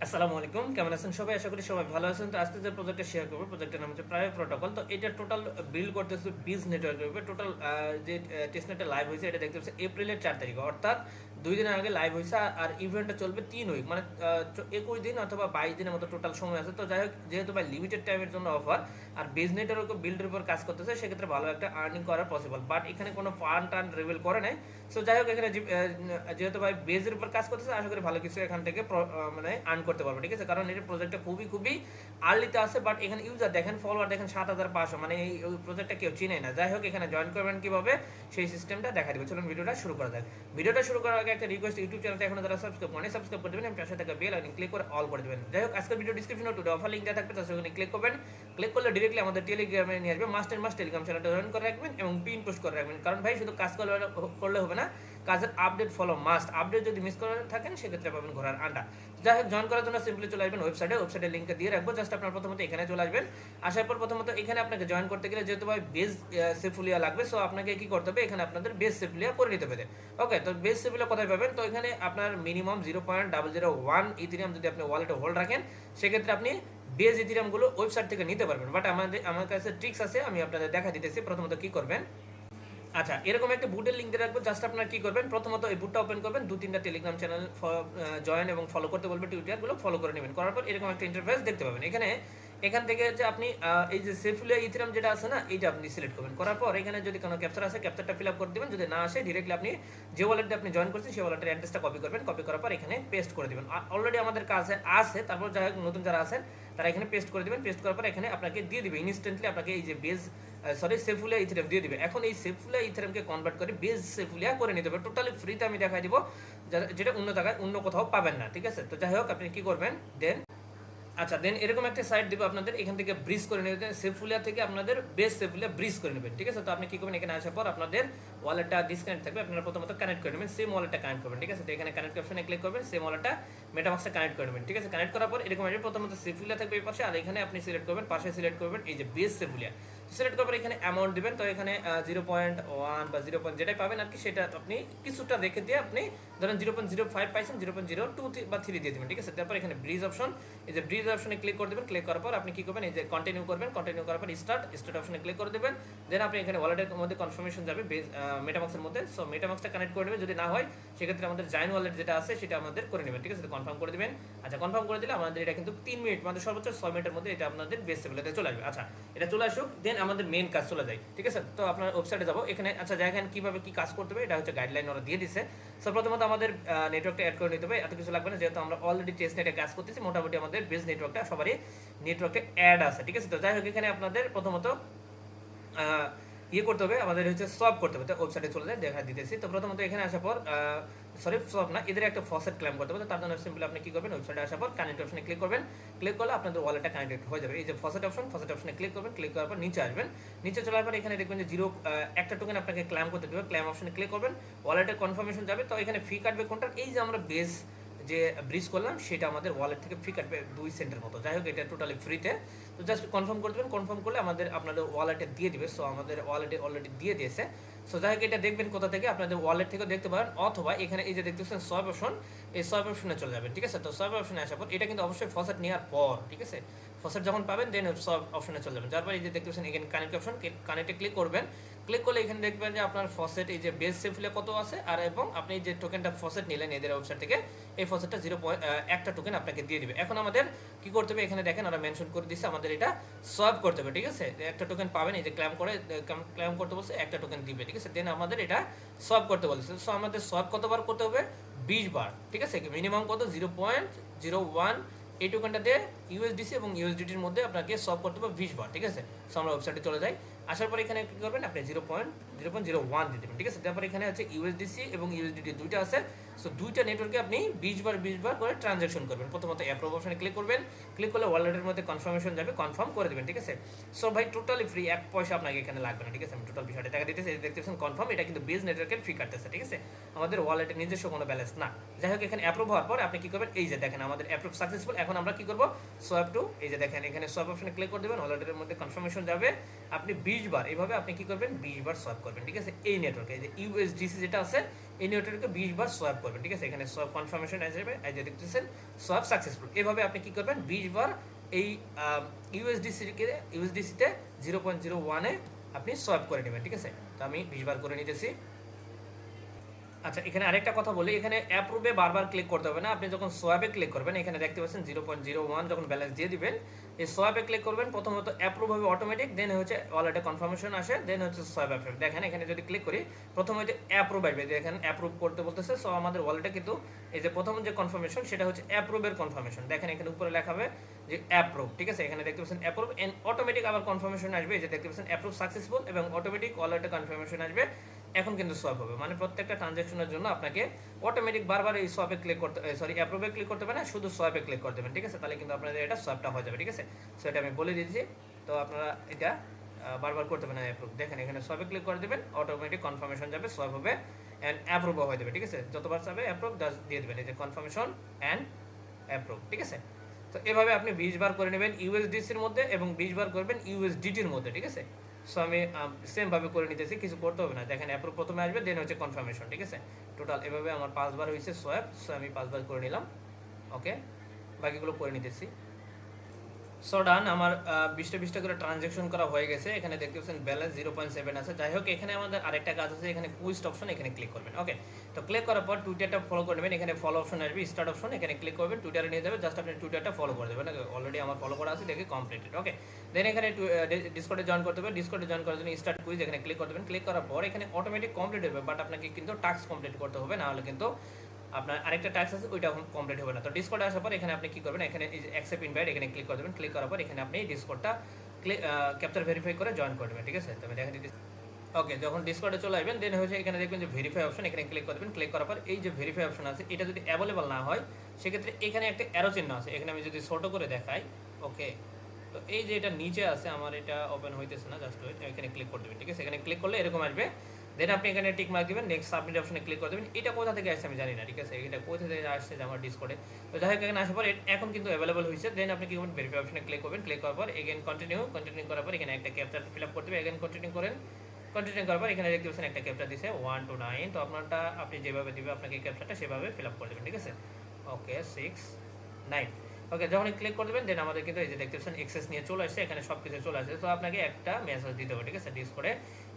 আসসালামু আলাইকুম, কেমন আছেন সবাই? আশা করি সবাই ভালো আছেন। তো আজকে যে প্রজেক্টটা শেয়ার করবো, প্রজেক্টের নাম হচ্ছে প্রাইভেট প্রোটোকল। তো এটা টোটাল বিল্ড করতেছে বিজ নেটওয়ার্কের উপরে। টোটাল যে টেস্টনেটটা লাইভ হয়েছে এটা দেখতে পাচ্ছি এপ্রিলের 4 তারিখ, অর্থাৎ 2 দিনের আগে লাইভ হয়েছে। আর ইভেন্টটা চলবে 3 উইক, মানে 21 দিন অথবা 22 দিনের মতো টোটাল সময় আছে। তো যাই হোক, যেহেতু ভাই লিমিটেড টাইমের জন্য অফার আর বিজ নেটওয়ার্ক বিল্ডের উপর কাজ করতেছে, সেক্ষেত্রে ভালো একটা আর্নিং করা পসিবল। বাট এখানে কোনো ফান্ড টান রিভিল করে নাই। সো যাই হোক, এখানে যেহেতু ভাই বেজের উপর কাজ করতেছে, আশা করি ভালো কিছু এখান থেকে মানে আর্ন করতে পারবো, ঠিক আছে? কারণ এই প্রজেক্টটা খুবই খুবই আর্লিতে আছে। বাট এখানে ইউজার দেখেন, ফলোয়ার দেখেন 7,500, মানে এই প্রজেক্টটা কেউ চিনে না। যাই হোক, এখানে জয়েন করবেন কিভাবে সেই সিস্টেমটা দেখা দিবে। চলুন ভিডিওটা শুরু করা যাক। ভিডিওটা শুরু করার আগে একটা রিকোয়েস্ট, ইউটিউব চ্যানেলটা এখন যারা সাবস্ক্রাইব করেন সাবস্ক্রাইব করে দেবেন এবং পাশে থাকা বেল আইকন ক্লিক করে অল করে দেবেন। যাই হোক, আজকের ভিডিও ডিসক্রিপশনে টুডে অফার লিংক দেওয়া থাকবে, তার সেখানে ক্লিক করবেন। ক্লিক করলে ডিরেক্টলি আমাদের টেলিগ্রামে নিয়ে আসবে। মাস্ট টেলিগ্রাম চ্যানেলটা জয়েন করে রাখবেন এবং পিন পোস্ট করে রাখবেন। কারণ ভাই শুধু কাজ করলে হবে না, কাজের আপডেট ফলো মাস্ট। আপডেট যদি মিস করে থাকেন, সেক্ষেত্রে পাবেন ঘোরার আন্ডা। যাই হোক, জয়েন করার জন্য সিম্পলি চলে আসবেন ওয়েবসাইটের লিঙ্কটা দিয়ে রাখবো। জাস্ট আপনার প্রথমত এখানে চলে আসবেন। আসার পর প্রথমত এখানে আপনাকে জয়েন করতে গেলে যেহেতু ভাই বেস সেফুলিয়া লাগবে, সো আপনাকে কি করতে হবে, এখানে আপনাদের বেস সেফুলিয়া করে নিতে হবে। ওকে, তো বেস সেফুলিয়া কোথায় পাবেন? তো এখানে আপনার মিনিমাম 0.001 ইথিরিয়াম যদি আপনি ওয়ালেটে হোল্ড রাখেন, সেক্ষেত্রে আপনি বেস ইথিরিয়ামগুলো ওয়েবসাইট থেকে নিতে পারবেন। বাট আমার কাছে ট্রিক্স আছে, আমি আপনাদের দেখা দিতেছি। প্রথমত কি করবেন, আচ্ছা, এরকম একটা বুটের লিঙ্ক দিয়ে রাখবো। জাস্ট আপনারা কি করবেন, প্রথমত এই বুটটা ওপেন করবেন, 2-3টা টেলিগ্রাম চ্যানেল জয়েন এবং ফলো করতে বলবে, টুইটারগুলো ফলো করে নেবেন। করার পর এরকম একটা ইন্টারফেস দেখতে পাবেন। এখান থেকে যে আপনি এই যে সেফুলিয়া ইথিরাম যেটা আছে না, এইটা আপনি সিলেক্ট করবেন। করার পর এখানে যদি কোনো ক্যাপচার আছে, ক্যাপচারটা ফিল আপ করে দেবেন। যদি না আসে, ডিরেক্টলি আপনি যে ওয়ালেটে আপনি জয়েন করছেন সেই ওয়ালেটের অ্যাড্রেসটা কপি করবেন। কপি করার পর এখানে পেস্ট করে দেবেন। অলরেডি আমাদের কাছে আছে, তারপর যাই হোক নতুন যারা আছেন তারা এখানে পেস্ট করে দেবেন। পেস্ট করার পর এখানে আপনাকে দিয়ে দিবে ইনস্ট্যান্টলি, আপনাকে এই যে বেজ সেফুলিয়া ইথেরিয়াম দিয়ে দিবে। এখন এই সেফুলিয়া ইথেরিয়ামকে কনভার্ট করে বেজ সেফুলিয়া করে নিতে হবে। টোটালি ফ্রিতে আমি দেখাই দিব, যেটা অন্য জায়গায় অন্য কোথাও পাবেন না, ঠিক আছে? তো যাই হোক, আপনি কি করবেন, দেন এরকম একটা সাইট দিব আপনাদের। এখান থেকে ব্রিজ করে নেবেন, সেফুলিয়া থেকে আপনাদের বেস সেফুলিয়া ব্রিজ করে নেবেন, ঠিক আছে? তো আপনি কি করবেন, এখানে আসার পর আপনাদের ওয়ালেটটা ডিসকানেক্ট থাকবে, আপনারা প্রথমত কানেক্ট করে নেবেন, সেম ওয়ালেটটা কানেক্ট করবেন, ঠিক আছে? তো এখানে কানেক্ট অপশনে ক্লিক করবেন, সেম ওয়ালেটটা মেটামাক্সে কানেক্ট করে নেবেন, ঠিক আছে? কানেক্ট করার পর এরকম আসবে, প্রথমত সেফুলিয়া থাকবে এই পাশে, আর এখানে আপনি সিলেক্ট করবেন, পাশে সিলেক্ট করবেন এই যে বেস সেফুলিয়া। সিলেক্ট করার পর এখানে অ্যামাউন্ট দিবেন। তো এখানে 0.1 বা 0. যেটাই পাবেন আর কি, সেটা আপনি কিছুটা রেখে দিয়ে আপনি ধরেন 0.05 পাইছেন, 0.02 বা 3 দিয়ে দেবেন, ঠিক আছে? তারপর এখানে ব্রিজ অপশন, এই যে ব্রিজ অপশনে ক্লিক করে দেবেন। ক্লিক করার পর আপনি কি করবেন, এই যে কন্টিনিউ করবেন। কন্টিনিউ করার পর স্টার্ট অপশনে ক্লিক করে দেবেন। দেন আপনি এখানে ওয়ালেটের মধ্যে কনফার্মেশন যাবে মেটামাক্সের মধ্যে। সো মেটামাক্সটা কানেক্ট করে নেবেন। যদি না হয়, সেক্ষেত্রে আমাদের জাইন ওয়ালেট যেটা আছে সেটা আমাদের করে নেবেন, ঠিক আছে? তো কনফার্ম করে দেবেন। আচ্ছা, কনফার্ম করে দিলে আমাদের এটা কিন্তু 3 মিনিট, মানে সর্বোচ্চ 6 মিনিটের মধ্যে এটা আপনাদের বেস সেফুলিয়াতে চলে আসবে। আচ্ছা, এটা চলে আসুক, দেন আমাদের মেইন কাজ চলে যায়, ঠিক আছে? তো আপনার ওয়েবসাইটে যাবো। এখানে আচ্ছা, দেখেন কিভাবে কি কাজ করতে হবে, এটা হচ্ছে গাইডলাইন ওরা দিয়ে দিছে। সো প্রথমত আমাদের নেটওয়ার্কটা অ্যাড করে নিতে হবে। এত কিছু লাগবে না, যেহেতু আমরা অলরেডি টেস্ট নেটে কাজ করতেছি। মোটামুটি আমাদের বেস নেটওয়ার্কটা সবারই নেটওয়ার্কে অ্যাড আছে, ঠিক আছে? তো যাই হোক, এখানে আপনাদের প্রথমত ইয়ে করতে হবে, আমাদের হচ্ছে সলভ করতে হবে। তো ওয়েবসাইটে চলে যায়, দেখা দিতেছি। তো প্রথমত এখানে আসার পর সলভ না, এদের একটা ফসেট ক্লেম করতে হবে। তার জন্য সিম্পলি আপনি কি করবেন, ওয়েবসাইটে আসার পর কানেক্ট অপশনে ক্লিক করবেন। ক্লিক করলে আপনাদের ওয়ালেটটা কানেক্টেড হয়ে যাবে। এই যে ফসেট অপশনে ক্লিক করবেন। ক্লিক করার পর নিচে আসবেন। নিচে চলার পর এখানে দেখবেন যে একটা টোকেন আপনাকে ক্লেম করতে দেবে। ক্লেম অপশনে ক্লিক করবেন, ওয়ালেটের কনফার্মেশন যাবে। তো এখানে ফি কাটবে কোনটা, এই যে আমরা বেস যে ব্রিজ করলাম, সেটা আমাদের ওয়ালেট থেকে ফি কাটবে 2 সেন্টের মতো। যাই হোক, এটা টোটালি ফ্রিতে। তো জাস্ট কনফার্ম করে দেবেন। কনফার্ম করলে আপনাদের ওয়ালেটে দিয়ে দিবে। সো আমাদের ওয়ালেটে অলরেডি দিয়ে দিয়েছে। সো যাই হোক, এটা দেখবেন কোথা থেকে, আপনাদের ওয়ালেট থেকেও দেখতে পারেন, অথবা এখানে এই যে দেখতেছেন সোয়াইপ অপশন, এই সোয়াইপ অপশনে চলে যাবেন, ঠিক আছে? তো সোয়াইপ অপশনে আসার পর এটা কিন্তু অবশ্যই ফসেট নেওয়ার পর, ঠিক আছে? ফসেট যখন পাবেন, দেন সোয়াইপ অপশনে চলে যাবেন। যারপর এই যে দেখতেছেন এখানে কানেক্ট অপশন, কানেক্টে ক্লিক করবেন। ক্লিক করলে এখানে দেখবেন যে আপনার ফসেট এই যে বেস সেফুলিয়া কত আছে, আর এবং আপনি যে টোকেনটা ফসেট নিলেন এদের ওয়েবসাইট থেকে, এই ফসেটটা 0.1টা টোকেন আপনাকে দিয়ে দিবে। এখন আমাদের কি করতে হবে, এখানে দেখেন ওরা মেনশন করে দিচ্ছে, আমাদের এটা সোয়াইপ করতে হবে, ঠিক আছে? একটা টোকেন পাবেন, এই যে ক্লেম করতে বলছে, একটা টোকেন দিবে, ঠিক আছে? দেন আমাদের এটা সোয়াইপ করতে বলছে। সো আমাদের সোয়াইপ কতবার করতে হবে, 20 বার, ঠিক আছে? মিনিমাম কত, 0.01 এই টোকেনটা দিয়ে ইউএসডিসি এবং ইউএসডিটির মধ্যে আপনাকে সোয়াইপ করতে হবে 20 বার, ঠিক আছে? সো আমরা ওয়েবসাইটে চলে যাই। আসার পর এখানে কি করবেন, আপনি 0.01 দিয়ে দেবেন, ঠিক আছে? তারপর এখানে হচ্ছে ইউএসডিসি এবং ইউএসডিটি দুইটা আছে। সো দুইটা নেটওয়ার্কে আপনি 20 বার করে ট্রানজাকশন করবেন। প্রথমত অ্যাপ্রুভ অপশনে ক্লিক করবেন। ক্লিক করলে ওয়ালেটের মধ্যে কনফার্মেশন যাবে, কনফার্ম করে দেবেন, ঠিক আছে? সো ভাই টোটালি ফ্রি, 1 পয়সা আপনাকে এখানে লাগবে না, ঠিক আছে? আমি টোটাল বিষয়টা দেখা দিতেছি, দেখতেছেন কনফার্ম। এটা কিন্তু বেজ নেটওয়ার্কের ফি কাটতেছে, ঠিক আছে? আমাদের ওয়ালেটের নিজস্ব কোনো ব্যালেন্স না। যাই হোক, এখানে অ্যাপ্রুভ হওয়ার পর আপনি কি করবেন, এই যে দেখেন আমাদের অ্যাপ্রুভ সাকসেসফুল। এখন আমরা কি করব, সোয়াইপ টু, এই যে দেখেন এখানে সোয়াইপ অপশনে ক্লিক করে দেবেন, ওয়ালেটের মধ্যে কনফার্মেশন যাবে। আপনি 20 বার এইভাবে আপনি কি করবেন, 20 বার সোয়াইপ করবেন, ঠিক আছে? এই নেটওয়ার্কে এই যে ইউএসডিসি যেটা আছে, এই নেটওয়ার্কে 20 বার সোয়াপ করবেন, ঠিক আছে। এখানে সোয়াপ কনফার্মেশন আসবে, এই যে দেখতেছেন সোয়াপ সাকসেসফুল। এভাবে আপনি কি করবেন 20 বার এই ইউএসডিসিতে 0.01-এ আপনি সোয়াপ করে নেবেন, ঠিক আছে। তো আমি 20 বার করে নিতেছি। আচ্ছা, এখানে আরেকটা কথা বলি, এখানে অ্যাপ্রুভে বারবার ক্লিক করতে হবে না। আপনি যখন সোয়াবে ক্লিক করবেন, এখানে দেখতে পাচ্ছেন 0.01 যখন ব্যালেন্স দিয়ে দিবেন, এই সোয়াবে ক্লিক করবেন, প্রথমত অ্যাপ্রুভ হবে অটোমেটিক, দেন হচ্ছে ওয়ালেটে কনফার্মেশন আসে, দেন হচ্ছে সোয়াব অ্যাপ্রুভ। দেখেন এখানে যদি ক্লিক করি, প্রথমে হচ্ছে অ্যাপ্রুভ আসবে, দেখেন অ্যাপ্রুভ করতে বলতেছে। সো আমাদের ওয়ালেটে কিন্তু এই যে প্রথম যে কনফার্মেশন, সেটা হচ্ছে অ্যাপ্রুভের কনফার্মেশন। দেখেন এখানে উপরে লেখা হবে যে অ্যাপ্রুভ, ঠিক আছে। এখানে দেখতে পাচ্ছেন অ্যাপ্রুভ, এন্ড অটোমেটিক আবার কনফার্মেশন আসবে, এই যে দেখতে পাচ্ছেন অ্যাপ্রুভ সাকসেসফুল, এবং অটোমেটিক ওয়ালেটে কনফার্মেশন আসবে। এখন কিন্তু সোয়াপ হবে, মানে প্রত্যেকটা ট্রানজ্যাকশনের জন্য আপনাকে অটোমেটিক বারবার এই সোয়াপে ক্লিক করতে, সরি অ্যাপ্রুভে ক্লিক করতে হবে না, শুধু সোয়াপে ক্লিক করতে হবে, ঠিক আছে। তাহলে কিন্তু আপনাদের এটা সোয়াপটা হয়ে যাবে, ঠিক আছে। সো এটা আমি বলে দিয়েছি, তো আপনারা এটা বারবার করতে হবে না অ্যাপ্রুভ। দেখেন এখানে সোয়াপে ক্লিক করে দেবেন, অটোমেটিক কনফার্মেশন যাবে, সোয়াপ হবে অ্যান্ড অ্যাপ্রুভও হয়ে যাবে, ঠিক আছে। যতবার চাবে অ্যাপ্রুভ দিয়ে দেবেন, এই যে কনফার্মেশন অ্যান্ড অ্যাপ্রুভ, ঠিক আছে। তো এভাবে আপনি 20 বার করে নেবেন ইউএসডিসির মধ্যে এবং 20 বার করবেন ইউএসডিটির মধ্যে, ঠিক আছে। সো আমি সেমভাবে করে নিতেছি, কিছু করতে হবে না। দেখেন অ্যাপ্রুভ প্রথমে আসবে, দেন হচ্ছে কনফার্মেশন, ঠিক আছে। টোটাল এভাবে আমার 5 বার হয়েছে সোয়াপ, সো আমি 5 বার করে নিলাম। ওকে, বাকিগুলো করে নিতেছি। সো ডান, আমার 20টা করে ট্রানজ্যাকশন করা হয়ে গেছে। এখানে দেখতে পাচ্ছেন ব্যালেন্স 0.7 আছে। যাই হোক, এখানে আমাদের আরেকটা কাজ আছে, এখানে কুইস্ট অপশন, এখানে ক্লিক করবেন। ওকে, তো ক্লিক করার পর টুইটারটা ফলো করে নেবেন। এখানে ফলো অপশন আসবে, স্টার্ট অপশন, এখানে ক্লিক করবেন, টুইটারে নিয়ে যাবে। জাস্ট আপনি টুইটারটা ফলো করে দেবেন। অলরেডি আমার ফলো করা আছে, দেখে কমপ্লিটেড। ওকে, দেন এখানে ডিসকর্ডে জয়েন করতে হবে। ডিসকর্ডে জয়েন করার জন্য স্টার্ট কুইজ, এখানে ক্লিক করে দেবেন। ক্লিক করার পর এখানে অটোমেটিক কমপ্লিট হবে, বাট আপনাকে কিন্তু টাস্ক কমপ্লিট করতে হবে, না হলে কিন্তু আপনার আরেকটা টাস্ক আছে, ওইটা কমপ্লিট হবে না। তো ডিসকর্ডে আসার পর এখানে আপনি কি করবেন, এখানে অ্যাকসেপ্ট ইনভাইট, এখানে ক্লিক করে দেবেন। ক্লিক করার পর এখানে আপনি ডিসকর্ডটা ক্যাপচার ভেরিফাই করে জয়েন করে দেবেন, ঠিক আছে। তো আমি দেখেন, ওকে, যখন ডিসকর্ডে চলে আসবেন, দেন হচ্ছে এখানে দেখবেন যে ভেরিফাই অপশন, এখানে ক্লিক করে দেবেন। ক্লিক করার পর এই যে ভেরিফাই অপশন আছে, এটা যদি অ্যাভেলেবল না হয়, সেক্ষেত্রে এখানে একটা অ্যারো চিহ্ন আছে, এখানে আমি যদি ছোট করে দেখাই। ওকে, তো এই যে এটা নিচে আছে, আমার এটা ওপেন হইতেছে না, জাস্ট ওয়েট, এখানে ক্লিক করে দেবেন, ঠিক আছে। এখানে ক্লিক করলে এরকম আসবে, দেন আপনি এখানে টিক মার্ক দিবেন, নেক্সট সাবমিট অপশনে ক্লিক করে দেবেন। এটা কোথা থেকে আসছে আমি জানি না, ঠিক আছে, এটা কোথা থেকে আসছে যে আমার ডিসকর্ডে। তো যাই হোক, এখানে আসার পর এখন কিন্তু অ্যাভেলেবল হয়েছে। দেন আপনি কি করবেন, ভেরিফাই অপশনে ক্লিক করবেন। ক্লিক করার পর এগেন কন্টিনিউ করার পর এখানে একটা ক্যাপচার ফিল আপ করতে হবে, এগেন কন্টিনিউ করার পর এখানে দেখতে পাচ্ছেন একটা ক্যাপচার দিছে 1 to 9। তো আপনারটা আপনি যেভাবে দিবে, আপনাকে ক্যাপচারটা সেভাবে ফিল আপ করে দেবেন, ঠিক আছে। ওকে, 6 9। ওকে, যখন ক্লিক করে দেবেন, দেন আমাদের কিন্তু এই যে দেখতে পাচ্ছেন এক্সেস নিয়ে চলে আসছে, এখানে সব কিছু চলে আসছে। তো আপনাকে একটা মেসেজ দিতে হবে, ঠিক আছে। ডিসকর্ডে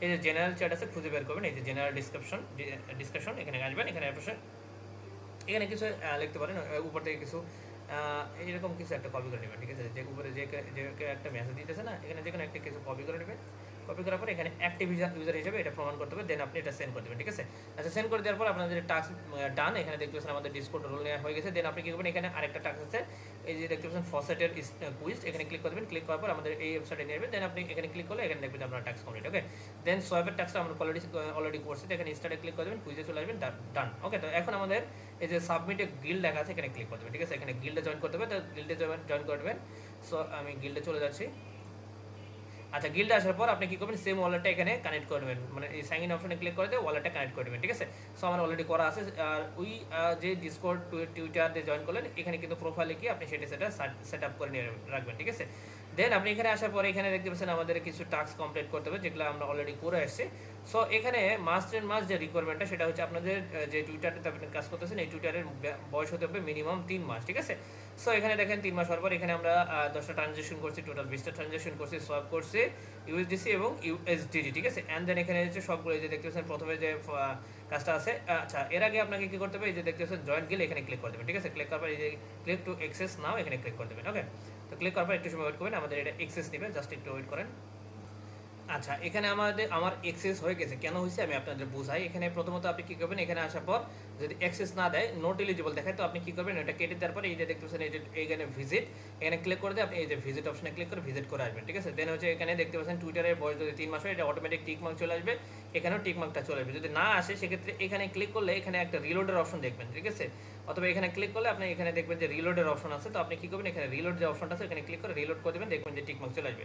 এই যে জেনারেল চ্যাট আছে, খুঁজে বের করবেন, এই যে জেনারেল ডিসক্রিপশন, এখানে আসবেন। এখানে কিছু লিখতে পারেন, উপর থেকে কিছু এরকম কিছু একটা কপি করে নেবেন, ঠিক আছে। যে উপরে যে একটা মেসেজ দিতেছে না, এখানে যে কোনো একটা কিছু কপি করে নেবেন। কপি করার পর এখানে অ্যাক্টিভ ইউজার হিসেবে এটা প্রমাণ করতে হবে, দেন আপনি এটা সেন্ড করে দেবেন, ঠিক আছে। আচ্ছা, সেন্ড করে দেওয়ার পর আপনাদের টাস্ক ডান, এখানে দেখতে পাচ্ছেন আমাদের ডিসকর্ড রোল নেওয়া হয়ে গেছে। দেন আপনি কি করবেন, এখানে আরেকটা টাস্ক আছে, এই যে দেখতে পাচ্ছেন ফসেটের কুইজ, এখানে ক্লিক করবেন। ক্লিক করার পর আমাদের এই ওয়েবসাইটে নিয়ে যাবেন। দেন আপনি এখানে ক্লিক করলে এখানে দেখবেন আপনার টাস্ক কমপ্লিট। ওকে, দেন সোয়াবের টাস্কটা আমরা অলরেডি করছি, তো এখানে স্টার্টে ক্লিক করে দেবেন, কুইজে চলে আসবেন, ডান। ওকে, তো এখন আমাদের এই যে সাবমিটে গিল্ড লেখা আছে, এখানে ক্লিক করে দেবেন, ঠিক আছে। এখানে গিল্ডে জয়েন করতে হবে, তো গিল্ডে জয়েন করবেন। সো আমি গিল্ডে চলে যাচ্ছি। আচ্ছা, গিল্ডে আসার পর আপনি কি করবেন, সেম ওয়ালেটটা এখানে কানেক্ট করে নেবেন, মানে এই সাইন ইন অপশনে ক্লিক করে দিয়ে ওয়ালেটটা কানেক্ট করে নেবেন, ঠিক আছে। সো আমার অলরেডি করা আছে। আর ওই যে ডিসকর্ড টুইটার দিয়ে জয়েন করলেন, এখানে কিন্তু প্রোফাইলে কি আপনি সেটা সেট আপ করে নিয়ে রাখবেন, ঠিক আছে। দেন আপনি এখানে আসার পরে এখানে দেখতে পাচ্ছেন আমাদের কিছু টাস্ক কমপ্লিট করতে হবে, যেগুলো আমরা অলরেডি করে আসছি। সো এখানে মাস্ট যে রিকোয়ারমেন্টটা, সেটা হচ্ছে আপনাদের যে টুইটারটাতে আপনি কাজ করতেছেন, এই টুইটারের বয়স হতে হবে মিনিমাম 3 মাস, ঠিক আছে। সো এখানে দেখেন 3 মাস হওয়ার পর এখানে আমরা 10টা ট্রানজ্যাকশন করছি, টোটাল 20টা ট্রানজ্যাকশন করছি, সোয়াপ করছি ইউএসডিসি এবং ইউএসডিটি, ঠিক আছে। অ্যান্ড দেন এখানে হচ্ছে সবগুলো এই যে দেখতে পাচ্ছেন প্রথমে যে কাজটা আছে। আচ্ছা, এর আগে আপনাকে কি করতে হবে, এই যে দেখতে পাচ্ছেন জয়েন্ট গিল্ড, এখানে ক্লিক করে দেবেন, ঠিক আছে। ক্লিক করার পর এই যে ক্লিক টু অ্যাক্সেস নাও, এখানে ক্লিক করে দেবেন। ওকে, তো ক্লিক করার পর একটু সময় ওয়েট করবেন, আমাদের এটা অ্যাক্সেস নেবে, জাস্ট একটু ওয়েট করেন। আচ্ছা, এখানে আমার এক্সেস হয়ে গেছে, কেন হয়েছে আমি আপনাদের বুঝাই। এখানে প্রথমত আপনি কি করবেন, এখানে আসার পর যদি অ্যাক্সেস না দেয়, নট এলিজিবল দেখায়, তো আপনি কি করবেন, এটা কেটে দেওয়ার পরে এই যে দেখতে পাচ্ছেন এখানে ভিজিট, এখানে ক্লিক করে দিয়ে আপনি এই যে ভিজিট অপশনে ক্লিক করে ভিজিট করে আসবেন, ঠিক আছে। দেন হচ্ছে এখানে দেখতে পাচ্ছেন টুইটারের বয়স যদি 3 মাস হয়, এটা অটোমেটিক টিক মার্ক চলে আসবে, এখানেও টিক মার্কটা চলে আসবে। যদি না আসে, সেক্ষেত্রে এখানে ক্লিক করলে এখানে একটা রিলোডের অপশন দেখবেন, ঠিক আছে। অথবা এখানে ক্লিক করলে আপনি এখানে দেখবেন যে রিলোডের অপশন আছে, তো আপনি কি করবেন, এখানে রিলোড যে অপশনটা আছে এখানে ক্লিক করে রিলোড করে দেবেন, দেখবেন যে টিক মার্ক চলে আসবে।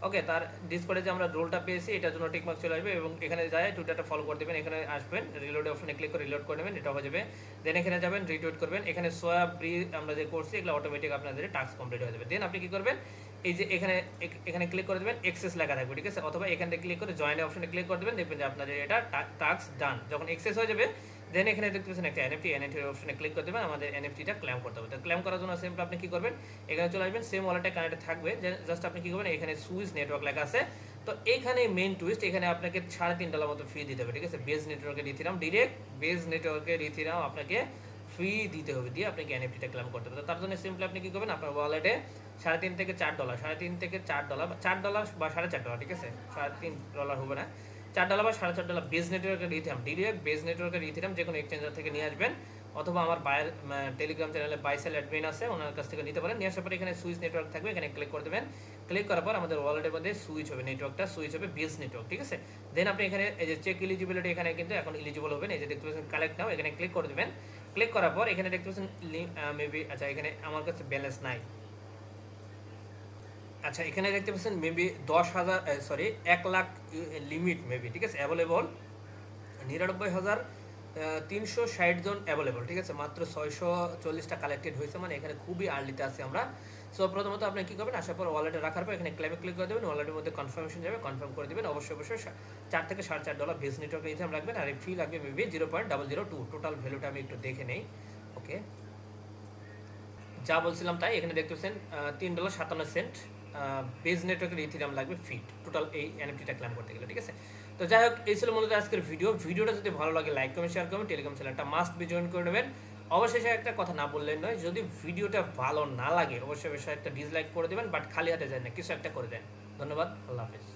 ওকে, তার ডিসকর্ডে যে আমরা রোলটা পেয়েছি, এটার জন্য টিক মার্ক চলে আসবে, এবং এখানে যায় টুইটারটা ফলো করে দেবেন, এখানে আসবেন, রিলোড অপশনে ক্লিক করে রিলোড করে নেবেন, এটা হয়ে যাবে। দেন এখানে যাবেন, রিটুইট করবেন, এখানে সোয়াপ আমরা যে করছি এগুলো অটোমেটিক আপনাদের টাস্ক কমপ্লিট হয়ে যাবে। দেন আপনি কি করবেন, এই যে এখানে ক্লিক করে দেবেন, এক্সেস লেখা থাকবে, ঠিক আছে। অথবা এখানে ক্লিক করে জয়েন অপশনে ক্লিক করে দেবেন, দেখবেন যে আপনাদের এটা টাস্ক ডান। যখন এক্সেস হয়ে যাবে, দেন এখানে দেখতে পাচ্ছেন একটা এনএফটির অপশনে ক্লিক করে দেবেন, আমাদের এনএফটিটা ক্লেম করতে হবে। তো ক্লেম করার জন্য সিম্পল আপনি কি করবেন, এখানে চলে আসবেন, সেম ওয়ালেটে কানেক্ট থাকবে, জাস্ট আপনি কি করবেন, এখানে সুইচ নেটওয়ার্ক লেখা আছে, তো এইখানে মেইন টুইস্ট, এখানে আপনাকে $3.5 মতো ফি দিতে হবে, ঠিক আছে। বেজ নেটওয়ার্কের ইথিরাম, ডিরেক্ট বেজ নেটওয়ার্কের ইথিরাম আপনাকে ফি দিতে হবে, দিয়ে আপনাকে এনএফটিটা ক্লেম করতে হবে। তো তার জন্য সিম্পলি আপনি কি করবেন, আপনার ওয়ালেটে $3.5 থেকে $4, $4 বা $4.5, ঠিক আছে, $3.5 হবে না, $4 বা $4.5 বেজ নেটওয়ার্কের ইথিরাম, ডিরেক্ট বেজ নেটওয়ার্কের ইথিরাম যে কোনো এক্সচেঞ্জার থেকে নিয়ে আসবেন, অথবা আমার বায়ের টেলিগ্রাম চ্যানেলে বাইসেল অ্যাডমিন আছে, ওনার কাছ থেকে নিতে পারেন। নিয়ে আসার পরে এখানে সুইচ নেটওয়ার্ক থাকবে, এখানে ক্লিক করে দেবেন। ক্লিক করার পর আমাদের ওয়ালেটের মধ্যে সুইচ হবে, নেটওয়ার্কটা সুইচ হবে বেজ নেটওয়ার্ক, ঠিক আছে। দেন আপনি এখানে এই যে চেক ইলিজিবিলিটি, এখানে কিন্তু এখন ইলিজিবল হবেন, এই যে দেখতে পাচ্ছেন কালেক্ট নাও, এখানে ক্লিক করে দেবেন। ক্লিক করার পর এখানে দেখতে পাচ্ছেন মেবি, আচ্ছা এখানে আমার কাছে ব্যালেন্স নাই, আচ্ছা এখানে দেখতে পাচ্ছেন maybe 10,000, sorry 1 lakh limit maybe, ঠিক আছে, অ্যাভেলেবল 99,360 জন অ্যাভেলেবল, ঠিক আছে, মাত্র 640টা কালেক্টেড হয়েছে, মানে এখানে খুবই আর্লিতে আছে আমরা। সো প্রথমত আপনি কি করবেন, আসার পর ওয়ালেটে রাখার পর এখানে ক্লেমে ক্লিক করে দেবেন, ওয়ালেটের মধ্যে কনফার্মেশন যাবে, কনফার্ম করে দেবেন। অবশ্যই $4 থেকে $4.5 বেস নেটওয়ার্কের ইথাম রাখবেন, আর ফি লাগবে মেবি 0.002, টোটাল ভ্যালুটা আমি একটু দেখে নেই। ওকে, যা বলছিলাম তাই, এখানে দেখতে পাচ্ছেন $3.57 বেজ নেটওয়ার্কের ইথিরাম লাগবে ফি, টোটাল এই এনএফটিটা ক্লেম করতে গেলে, ঠিক আছে। তো যাই হোক, এই ছিল মূলত আজকের ভিডিওটা যদি ভালো লাগে লাইক কমেন্ট শেয়ার করবেন, টেলিগ্রাম চ্যানেলটা মাস্ট বি জয়েন করে নেবেন। অবশেষে একটা কথা না বললেন নয়, যদি ভিডিওটা ভালো না লাগে অবশ্যই একটা ডিসলাইক করে দেবেন, বাট খালি হাতে যায় না, কিছু একটা করে দেন। ধন্যবাদ, আল্লাহ হাফেজ।